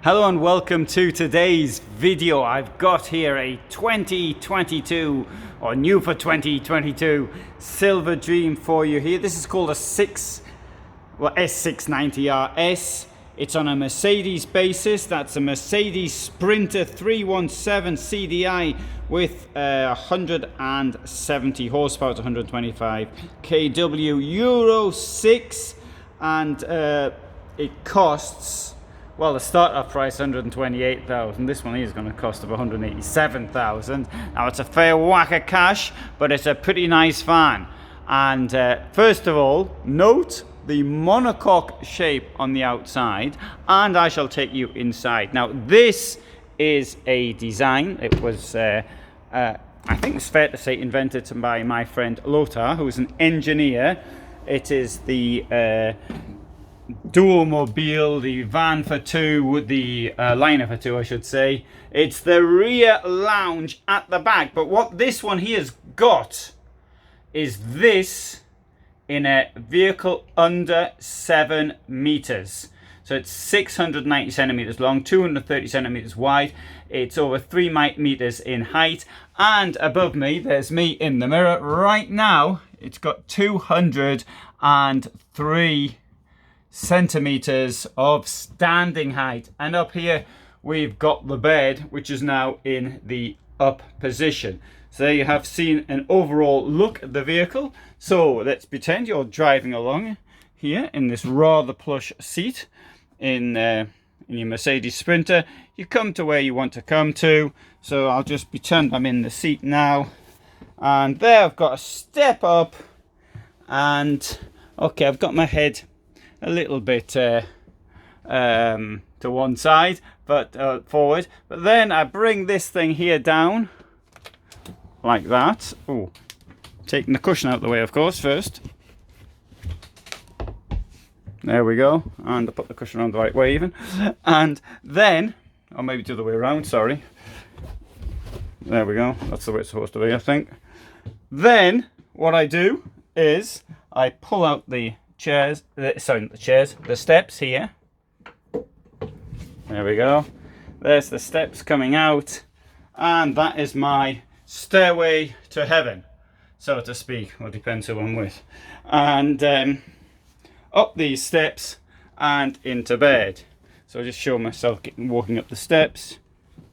Hello and welcome to today's video. I've got here a 2022 or new for 2022 Silver Dream for you here. This is called a S690RS. It's on a Mercedes basis. That's a Mercedes Sprinter 317 CDI with 170 horsepower to 125 kW, Euro 6, and it costs, well, the startup price 128,000. This one is going to cost of 187,000. Now it's a fair whack of cash, but it's a pretty nice van. And first of all, note the monocoque shape on the outside, and I shall take you inside. Now this is a design. It was, I think it's fair to say, invented by my friend Lothar, who is an engineer. It is the EuraMobil, the van for two, the liner for two, I should say. It's the rear lounge at the back, but what this one here's got is this in a vehicle under 7 meters. So it's 690 centimeters long, 230 centimeters wide. It's over 3 meters in height, and above me, there's me in the mirror right now. It's got 203 centimeters of standing height, and up here we've got the bed, which is now in the up position. So there you have seen an overall look at the vehicle. So let's pretend you're driving along here in this rather plush seat in your Mercedes Sprinter. You come to where you want to come to. So I'll just pretend I'm in the seat now, and there I've got a step up, and okay, I've got my head a little bit to one side, but forward. But then I bring this thing here down like that. Oh, taking the cushion out of the way, of course, first. There we go. And I put the cushion on the right way even. And then, or maybe the other way around, sorry. There we go. That's the way it's supposed to be, I think. Then what I do is I pull out the chairs, the steps here. There we go. There's the steps coming out, and that is my stairway to heaven, so to speak. Well, depends who I'm with. And up these steps and into bed. So I just show myself walking up the steps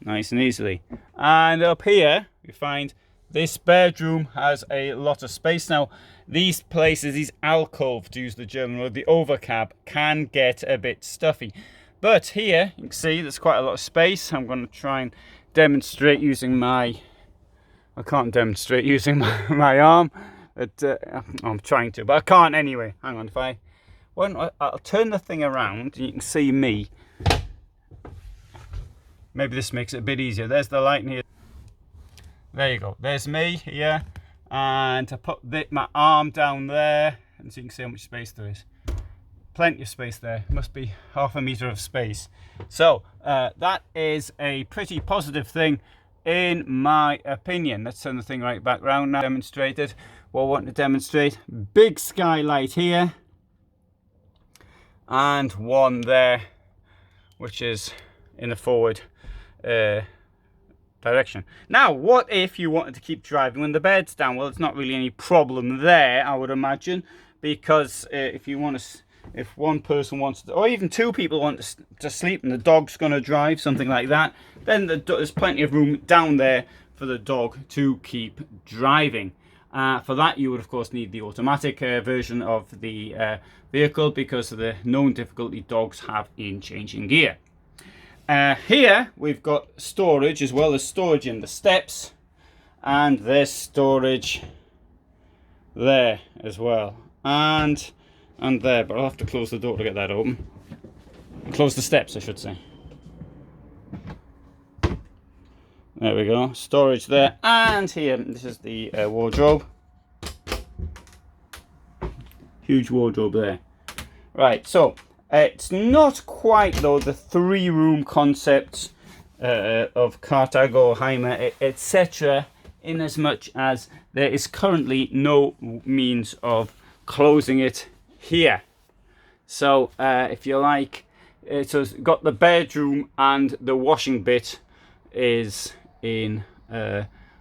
nice and easily. And up here you find this bedroom has a lot of space. Now these places, these alcoves, to use the German word, the overcab, can get a bit stuffy. But here you can see there's quite a lot of space. I'm going to try and demonstrate using my, I can't demonstrate using my arm, but I'm trying to, but I can't anyway. Hang on, I'll turn the thing around and you can see me. Maybe this makes it a bit easier. There's the light in here. There you go. There's me here. And I put my arm down there, and so you can see how much space there is. Plenty of space there. Must be half a meter of space. So that is a pretty positive thing in my opinion. Let's turn the thing right back round now. Demonstrated what I want to demonstrate. Big skylight here, and one there, which is in the forward direction. Now, what if you wanted to keep driving when the bed's down? Well, it's not really any problem there, I would imagine, because if one person wants to, or even two people want to sleep and the dog's going to drive, something like that, then there's plenty of room down there for the dog to keep driving. For that, you would of course need the automatic version of the vehicle, because of the known difficulty dogs have in changing gear. Here we've got storage, as well as storage in the steps, and there's storage there as well, and there, but I'll have to close the door to get that open. Close the steps, I should say. There we go, storage there, and here, this is the wardrobe. Huge wardrobe there. Right, so it's not quite, though, the 3-room concept of Carthago, Hymer, etc., in as much as there is currently no means of closing it here. So if you like, it's got the bedroom, and the washing bit is in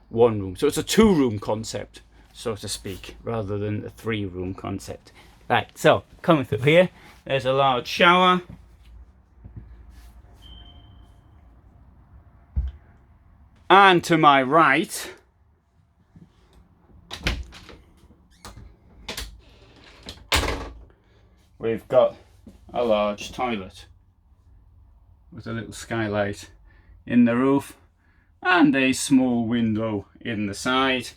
one room. So it's a 2-room concept, so to speak, rather than a 3-room concept. Right, so coming through here, there's a large shower. And to my right, we've got a large toilet with a little skylight in the roof and a small window in the side,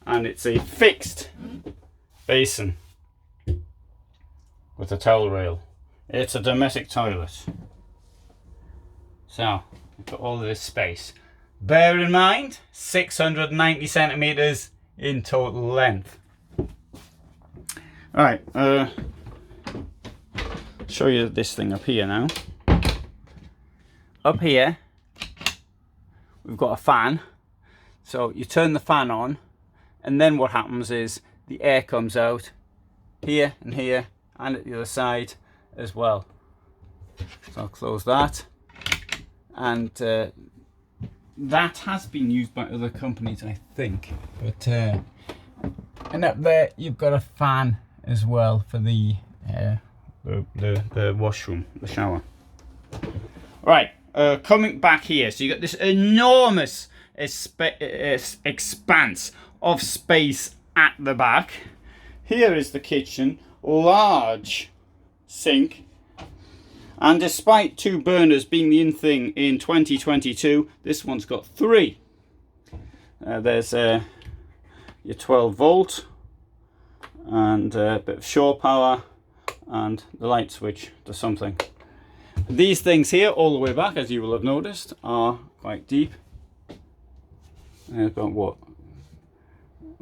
and it's a fixed basin with a towel rail. It's a domestic toilet. So we've got all of this space. Bear in mind, 690 centimeters in total length. Right, show you this thing up here now. Up here, we've got a fan. So you turn the fan on, and then what happens is the air comes out here and here, and at the other side as well. So I'll close that, and that has been used by other companies, I think. But and up there you've got a fan as well for the washroom, the shower. Right, coming back here, so you got this enormous expanse of space at the back. Here is the kitchen, large sink. And despite 2 burners being the in thing in 2022, this one's got 3. There's your 12 volt and a bit of shore power and the light switch to something. These things here, all the way back, as you will have noticed, are quite deep. They've got what?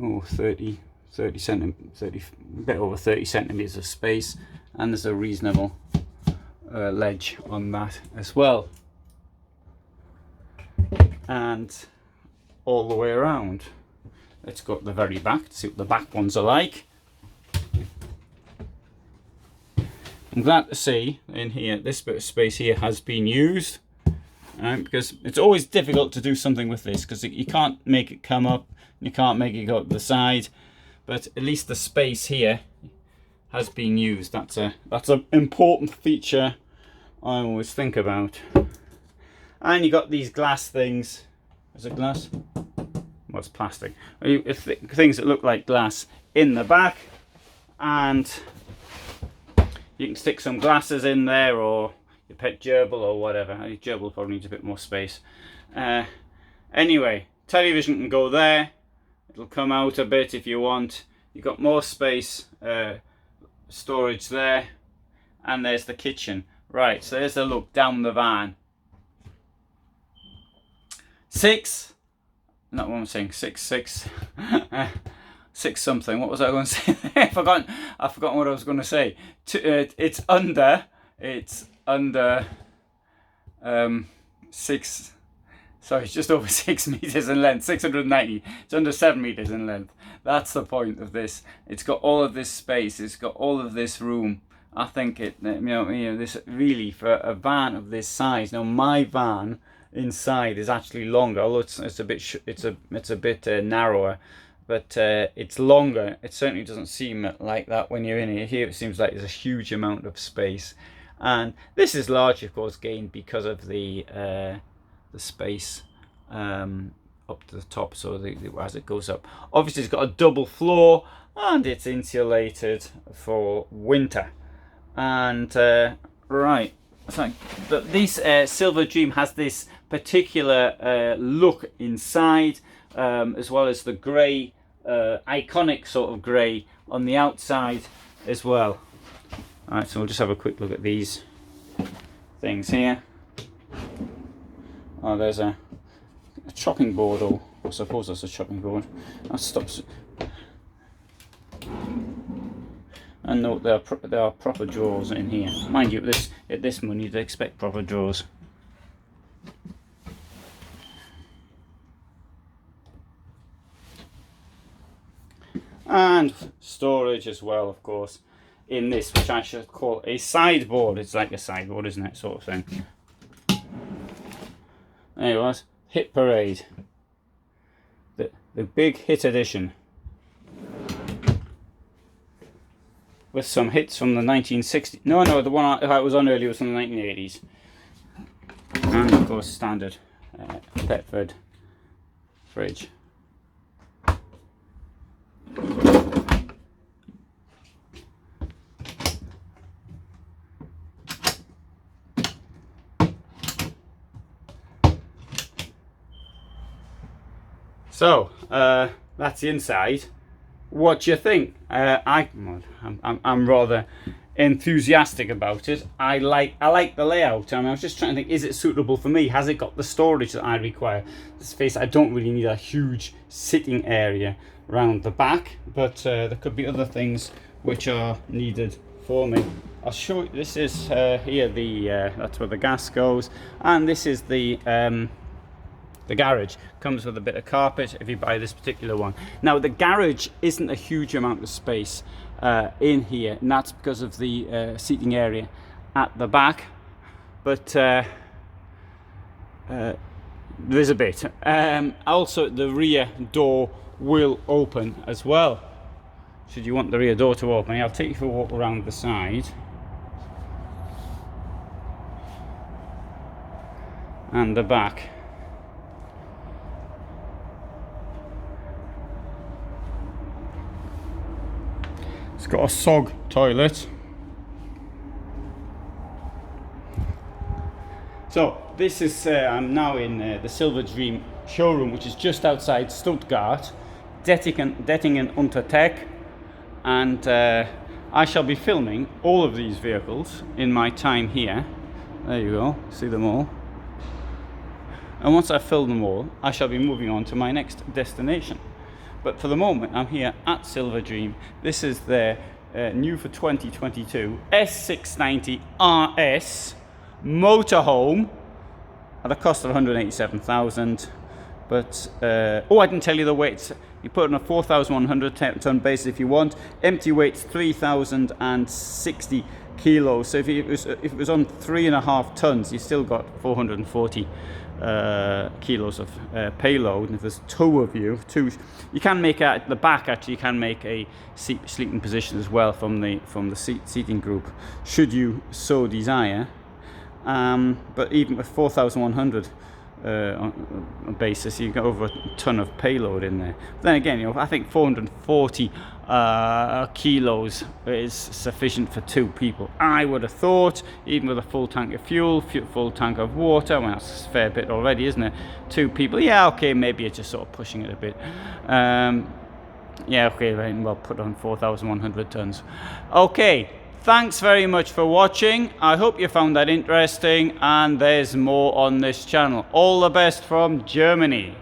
Oh, 30 centimeters, a bit over 30 centimeters of space, and there's a reasonable ledge on that as well, and all the way around. Let's go up the very back to see what the back ones are like. I'm glad to see in here this bit of space here has been used, because it's always difficult to do something with this, because you can't make it come up, you can't make it go up the side, but at least the space here has been used. That's an important feature I always think about. And you got these glass things. Is it glass? Well, it's plastic. Things that look like glass in the back, and you can stick some glasses in there, or your pet gerbil or whatever. Gerbil probably needs a bit more space. Anyway, television can go there. It'll come out a bit if you want. You've got more space, storage there, and there's the kitchen. Right, so there's a look down the van. 6 something. What was I going to say? I've forgotten what I was going to say. It's under 6. Sorry, it's just over 6 meters in length. 690. It's under 7 meters in length. That's the point of this. It's got all of this space. It's got all of this room. I think this really, for a van of this size. Now my van inside is actually longer, although it's a bit narrower, but it's longer. It certainly doesn't seem like that when you're in here. Here it seems like there's a huge amount of space, and this is largely, of course, gained because of the space up to the top. So as it goes up, obviously it's got a double floor and it's insulated for winter. And right, so but this Silver Dream has this particular look inside, as well as the grey, iconic sort of grey on the outside as well. Alright, so we'll just have a quick look at these things here. Oh, there's a chopping board, or I suppose that's a chopping board. That stops. And note there are proper drawers in here. Mind you, at this money, you'd expect proper drawers. And storage as well, of course. in this, which I should call a sideboard. It's like a sideboard, isn't it, sort of thing. There it was, Hit Parade, the big hit edition, with some hits from the 1960s. No, the one I was on earlier was from the 1980s, and of course standard Thetford fridge. So that's the inside. What do you think? I'm rather enthusiastic about it. I like the layout. I was just trying to think, is it suitable for me? Has it got the storage that I require? Let's face it, I don't really need a huge sitting area around the back, but there could be other things which are needed for me. I'll show you. This is here that's where the gas goes, and this is the garage. Comes with a bit of carpet if you buy this particular one. Now the garage isn't a huge amount of space in here, and that's because of the seating area at the back, but there's a bit. Also the rear door will open as well, should you want the rear door to open. I'll take you for a walk around the side and the back. It's got a SOG toilet. So this is, I'm now in the Silver Dream showroom, which is just outside Stuttgart, Dettingen unter Teck, and I shall be filming all of these vehicles in my time here. There you go, see them all. And once I've filmed them all, I shall be moving on to my next destination. But for the moment, I'm here at Silver Dream. This is their new for 2022 S690RS motorhome at a cost of 187,000. But oh, I didn't tell you the weights. You put on a 4,100 ton base if you want. Empty weight's 3,060 kilos. So if it was on 3.5 tons, you still got 440 kilos of payload. And if there's two of you, you can make at the back. Actually, you can make a sleeping position as well from the seating group, should you so desire. But even with 4,100 on basis, you get over a ton of payload in there. But then again, I think 440 kilos is sufficient for two people. I would have thought, even with a full tank of fuel, full tank of water. Well, that's a fair bit already, isn't it? Two people, yeah, okay, maybe it's just sort of pushing it a bit. Yeah, okay, right, well, put on 4,100 tons. Okay. Thanks very much for watching. I hope you found that interesting, and there's more on this channel. All the best from Germany.